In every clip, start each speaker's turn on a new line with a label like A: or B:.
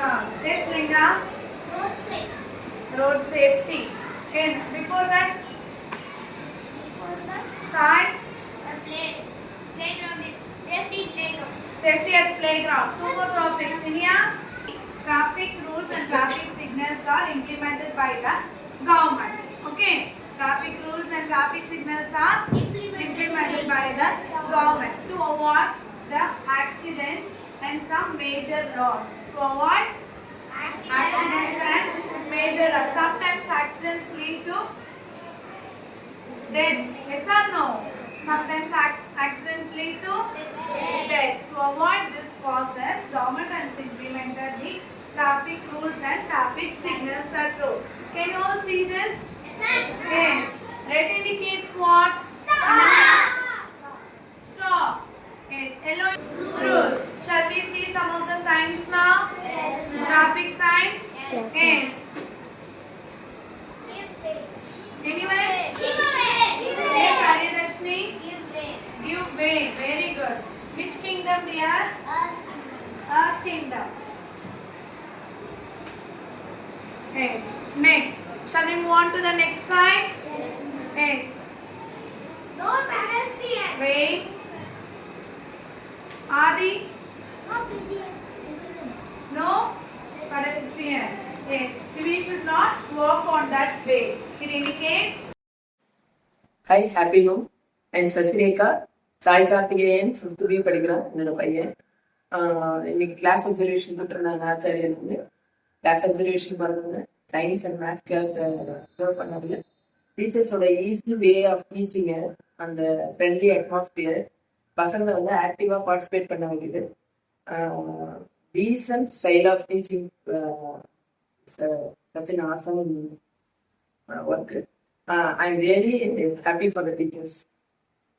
A: cars. Yes, Linda?
B: Road safety.
A: Road safety. And before that,
B: For the
A: science,
B: playground. Safety playground.
A: safety at playground. Two more topics. In here, traffic rules and traffic signals are implemented by the government. Okay? Traffic rules and traffic signals are implemented by the government to avoid the accidents and some major loss. To avoid accidents and major loss. Sometimes accidents lead to death. Yes or no? Sometimes accidents lead to death. To avoid this process, government has implemented the traffic rules and traffic signals are true. Can you all see this? Yes. Red indicates what? Stop. Yes. Yellow rules. Shall we see some of the signs now? Traffic signs? Yes. Anyone? Yes, Haridarshini. Give way. Very good. Which kingdom we are? Earth kingdom. Yes. Next. Shall we move on to the next sign? Yes.
B: No pedestrian.
A: Wait. Adi. No pedestrians. Yes. We should not walk on that way. It indicates.
C: Hi, happy new. I'm Sasireka. Sai Karthikeyan 5th B படிக்கிறான் என்னோட பையன். இன்னைக்கு class observation கொடுத்துருந்தாங்க ஆச்சாரியன் வந்து class observation பண்ணுங்க science and maths class பண்ணாங்க. டீச்சர்ஸோட ஈஸி வே ஆஃப் டீச்சிங்கு அந்த ஃப்ரெண்ட்லி அட்மாஸ்பியர் பசங்களை வந்து ஆக்டிவாக பார்ட்டிசிபேட் பண்ண வைக்குது. Decent style of teaching such an awesome work. I'm really happy for the teachers.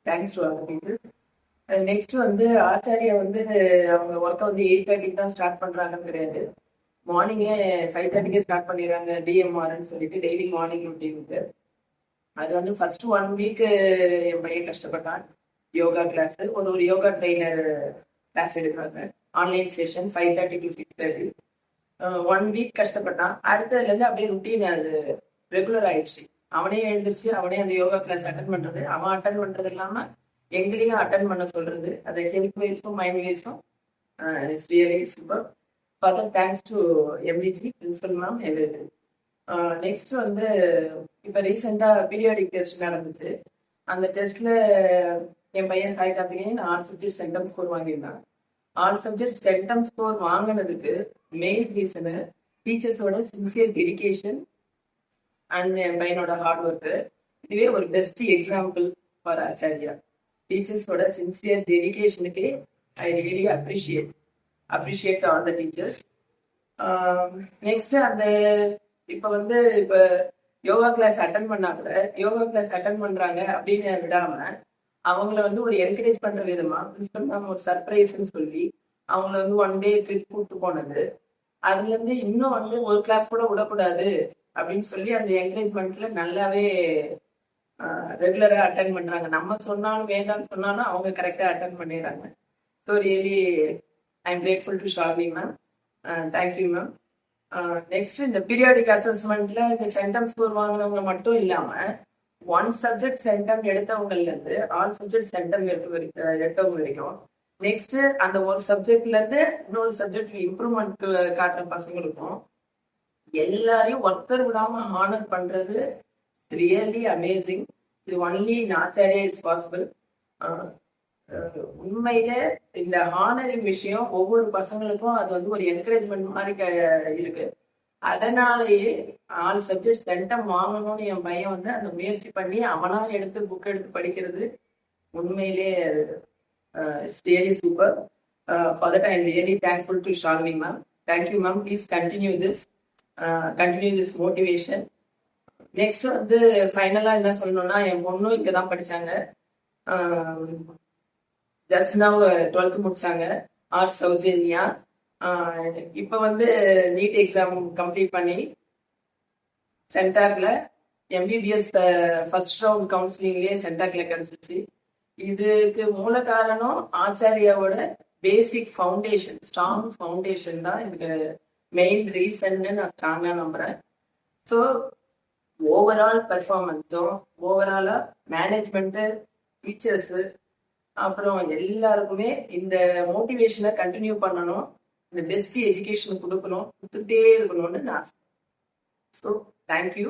C: Thanks to all the teachers. Next வந்து ஆச்சாரியா வந்து அவங்க ஒர்க்கை வந்து 8:30 தான் ஸ்டார்ட் பண்றாங்கன்னு கிடையாது. மார்னிங்கே 5:30 ஸ்டார்ட் பண்ணிடுறாங்க டிஎம்ஆர்னு சொல்லிட்டு டெய்லி மார்னிங் ரொட்டீனுக்கு. அது வந்து ஃபர்ஸ்ட் 1 வீக் என் பையன் கஷ்டப்பட்டான். யோகா கிளாஸ் ஒரு யோகா ட்ரெயினர் கிளாஸ் எடுக்கிறாங்க ஆன்லைன் செஷன் 5:30 to 6:30. 1 வீக் கஷ்டப்பட்டான். அடுத்ததுல இருந்து அப்படியே ருட்டீன் அது ரெகுலர் ஆயிடுச்சு. அவனே எழுந்திருச்சு அவனே அந்த யோகா கிளாஸ் அட்டன் பண்றது, அவன் அட்டன் பண்றது இல்லாம எங்களையும் அட்டன் பண்ண சொல்றது. அது ஹெல்த் வைஸும் மைண்ட் வைஸும் it's really super. Father thanks to MDG principal ma'am. இது நெக்ஸ்ட் வந்து இப்போ ரீசெண்டாக பீரியாடிக் டெஸ்ட் நடந்துச்சு. அந்த டெஸ்ட்ல என் பையன் Sai Karthikeyan 6 subject centum score வாங்கியிருந்தான். 6 சப்ஜெக்ட் சென்டம் ஸ்கோர் வாங்கினதுக்கு மெயின் ரீசனு டீச்சர்ஸோட சின்சியர் டெடிகேஷன் அண்ட் என் பையனோட ஹார்ட் ஒர்க்கு. இதுவே ஒரு பெஸ்ட் எக்ஸாம்பிள் ஃபார் ஆச்சாரியா. டீச்சர்ஸோட சின்சியர் டெடிகேஷனுக்கு I really appreciate all the teachers. Next அந்த இப்போ யோகா கிளாஸ் அட்டன் பண்ணா கூட யோகா கிளாஸ் அட்டன் பண்றாங்க அப்படின்னு விடாம அவங்கள வந்து ஒரு என்கரேஜ் பண்ற விதமா பிரின்சிபல் மேம் ஒரு சர்ப்ரைஸ்ன்னு சொல்லி அவங்கள வந்து 1 டே ட்ரிப் கூப்பிட்டு போனது. அதுல இருந்து இன்னும் வந்து ஒரு கிளாஸ் கூட விடக்கூடாது அப்படின்னு சொல்லி அந்த என்கரேஜ்மெண்ட்ல நல்லாவே ரெகுலரா அட்டன் பண்றாங்க. நம்ம சொன்னாலும் வேண்டாம்னு சொன்னாலும் அவங்க கரெக்டா அட்டன் பண்ணிடுறாங்க. So really I am grateful to Shalini ma'am. Thank you ma'am. Next இந்த பீரியாடிக் அசஸ்மெண்ட்ல இந்த சென்டம் ஸ்கோர் வாங்கினவங்க மட்டும் இல்லாம 1 சப்ஜெக்ட் சென்டம் எடுத்தவங்கல இருந்து ஆல் சப்ஜெக்ட் சென்டம் எடுத்தவங்க வரைக்கும் நெக்ஸ்ட் அந்த ஒரு சப்ஜெக்ட்ல இருந்து இன்னொரு சப்ஜெக்ட் இம்ப்ரூவ்மெண்ட் காட்டுற பசங்களுக்கும் எல்லாரையும் ஒருத்தர் விடாம ஹானர் பண்றது ரியலி அமேசிங். இது only in Acharya it's possible. உண்மையில இந்த ஹானரிங் விஷயம் ஒவ்வொரு பசங்களுக்கும் அது வந்து ஒரு என்கரேஜ்மெண்ட் மாதிரி இருக்கு. அதனாலேயே 4 சப்ஜெக்ட் சென்டம் வாங்கணும்னு என் பையன் வந்து அந்த முயற்சி பண்ணி அவனா எடுத்து புக் எடுத்து படிக்கிறது உண்மையிலே it's really super. For that I am really thankful to Shalini ma'am. Thank you ma'am. Please continue this motivation. Next வந்து ஃபைனலா என்ன சொல்லணும்னா என் பொண்ணும் இங்கே தான் படிச்சாங்க. ஜஸ்ட் நவ் 12th முடிச்சாங்க. ஆர் சௌஜன்யா. இப்போ வந்து நீட் எக்ஸாம் கம்ப்ளீட் பண்ணி சென்டாக்ல எம்பிபிஎஸ் ஃபர்ஸ்ட் ரவுண்ட் கவுன்சிலிங்லேயே சென்டாக்ல கிடைச்சிச்சு. இதுக்கு மூல காரணம் ஆச்சாரியாவோட பேசிக் ஃபவுண்டேஷன், ஸ்ட்ராங் ஃபவுண்டேஷன் தான் இதுக்கு மெயின் ரீசன்னு நான் ஸ்ட்ராங்காக நம்புகிறேன். ஸோ ஓவரால் பெர்ஃபார்மன்ஸும் ஓவராலாக மேனேஜ்மெண்ட்டு, டீச்சர்ஸு, அப்புறம் எல்லாருக்குமே இந்த மோட்டிவேஷனை கண்டினியூ பண்ணணும், இந்த பெஸ்ட் எஜுகேஷன் கொடுக்கணும், கொடுத்துட்டே இருக்கணும்னு நான். So thank you.